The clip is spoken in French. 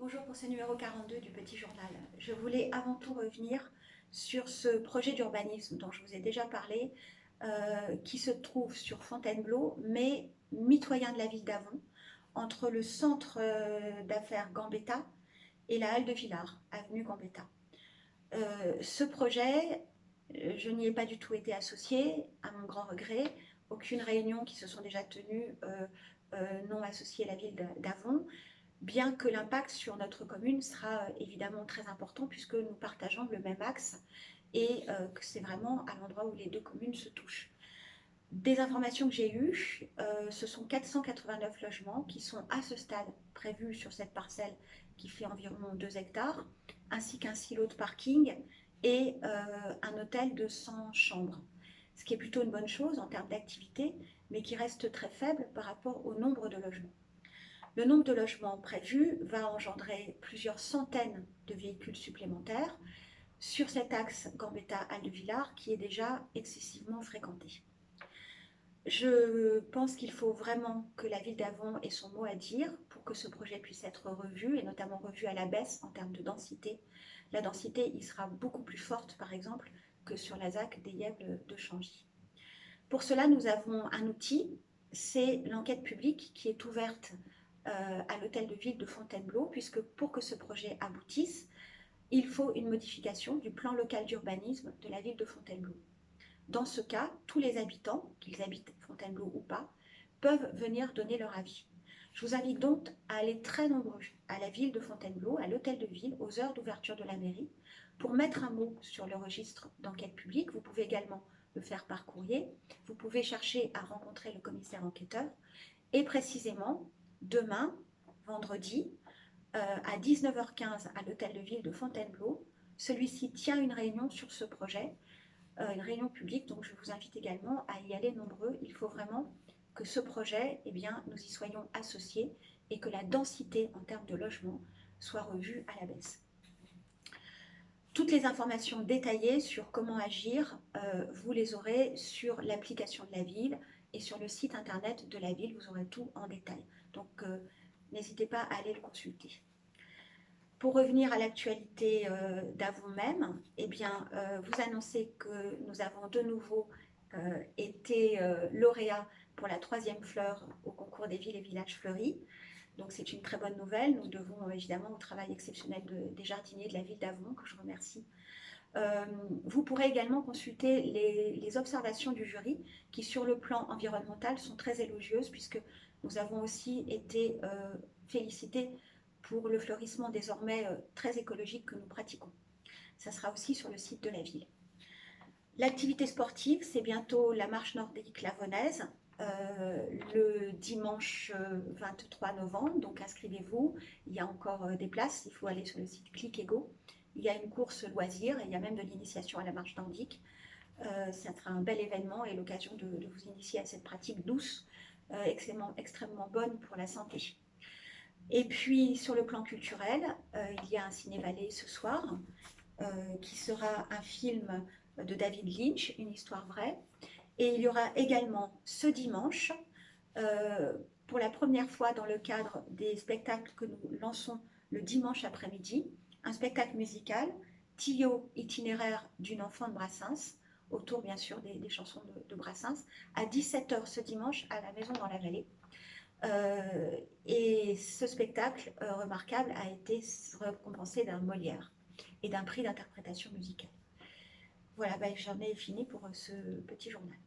Bonjour pour ce numéro 42 du Petit Journal. Je voulais avant tout revenir sur ce projet d'urbanisme dont je vous ai déjà parlé, qui se trouve sur Fontainebleau, mais mitoyen de la ville d'Avon, entre le centre d'affaires Gambetta et la halle de Villars, avenue Gambetta. Ce projet, je n'y ai pas du tout été associée, à mon grand regret. Aucune réunion qui se sont déjà tenues n'ont associé la ville d'Avon, bien que l'impact sur notre commune sera évidemment très important puisque nous partageons le même axe et que c'est vraiment à l'endroit où les deux communes se touchent. Des informations que j'ai eues, ce sont 489 logements qui sont à ce stade prévus sur cette parcelle qui fait environ 2 hectares, ainsi qu'un silo de parking et un hôtel de 100 chambres. Ce qui est plutôt une bonne chose en termes d'activité, mais qui reste très faible par rapport au nombre de logements. Le nombre de logements prévus va engendrer plusieurs centaines de véhicules supplémentaires sur cet axe Gambetta-Halle-de-Villars qui est déjà excessivement fréquenté. Je pense qu'il faut vraiment que la ville d'Avon ait son mot à dire pour que ce projet puisse être revu, et notamment revu à la baisse en termes de densité. La densité y sera beaucoup plus forte, par exemple, que sur la ZAC des Yèvles de Changy. Pour cela, nous avons un outil, c'est l'enquête publique qui est ouverte à l'hôtel de ville de Fontainebleau, puisque pour que ce projet aboutisse, il faut une modification du plan local d'urbanisme de la ville de Fontainebleau. Dans ce cas, tous les habitants, qu'ils habitent Fontainebleau ou pas, peuvent venir donner leur avis. Je vous invite donc à aller très nombreux à la ville de Fontainebleau, à l'hôtel de ville, aux heures d'ouverture de la mairie, pour mettre un mot sur le registre d'enquête publique. Vous pouvez également le faire par courrier. Vous pouvez chercher à rencontrer le commissaire enquêteur. Et précisément, demain, vendredi, à 19h15 à l'hôtel de ville de Fontainebleau, celui-ci tient une réunion sur ce projet, une réunion publique, donc je vous invite également à y aller nombreux. Il faut vraiment que ce projet, eh bien, nous y soyons associés et que la densité en termes de logement soit revue à la baisse. Toutes les informations détaillées sur comment agir, vous les aurez sur l'application de la ville et sur le site internet de la ville, vous aurez tout en détail. Donc, n'hésitez pas à aller le consulter. Pour revenir à l'actualité d'Avon même, eh bien, vous annoncez que nous avons de nouveau été lauréats pour la 3e fleur au concours des villes et villages fleuris. Donc c'est une très bonne nouvelle. Nous devons évidemment au travail exceptionnel des jardiniers de la ville d'Avon, que je remercie. Vous pourrez également consulter les observations du jury qui, sur le plan environnemental, sont très élogieuses puisque nous avons aussi été félicités pour le fleurissement désormais très écologique que nous pratiquons. Ça sera aussi sur le site de la ville. L'activité sportive, c'est bientôt la marche nordique lavonaise, le dimanche 23 novembre, donc inscrivez-vous, il y a encore des places, il faut aller sur le site Click et Go. Il y a une course loisir et il y a même de l'initiation à la marche nordique. Ça sera un bel événement et l'occasion de vous initier à cette pratique douce, extrêmement bonne pour la santé. Et puis sur le plan culturel, il y a un ciné-ballet ce soir, qui sera un film de David Lynch, une histoire vraie. Et il y aura également ce dimanche, pour la première fois dans le cadre des spectacles que nous lançons le dimanche après-midi, un spectacle musical, Tio, itinéraire d'une enfant de Brassens, autour bien sûr des chansons de Brassens, à 17h ce dimanche à la Maison dans la Vallée. Et ce spectacle remarquable a été récompensé d'un Molière et d'un prix d'interprétation musicale. Voilà, j'en ai fini pour ce petit journal.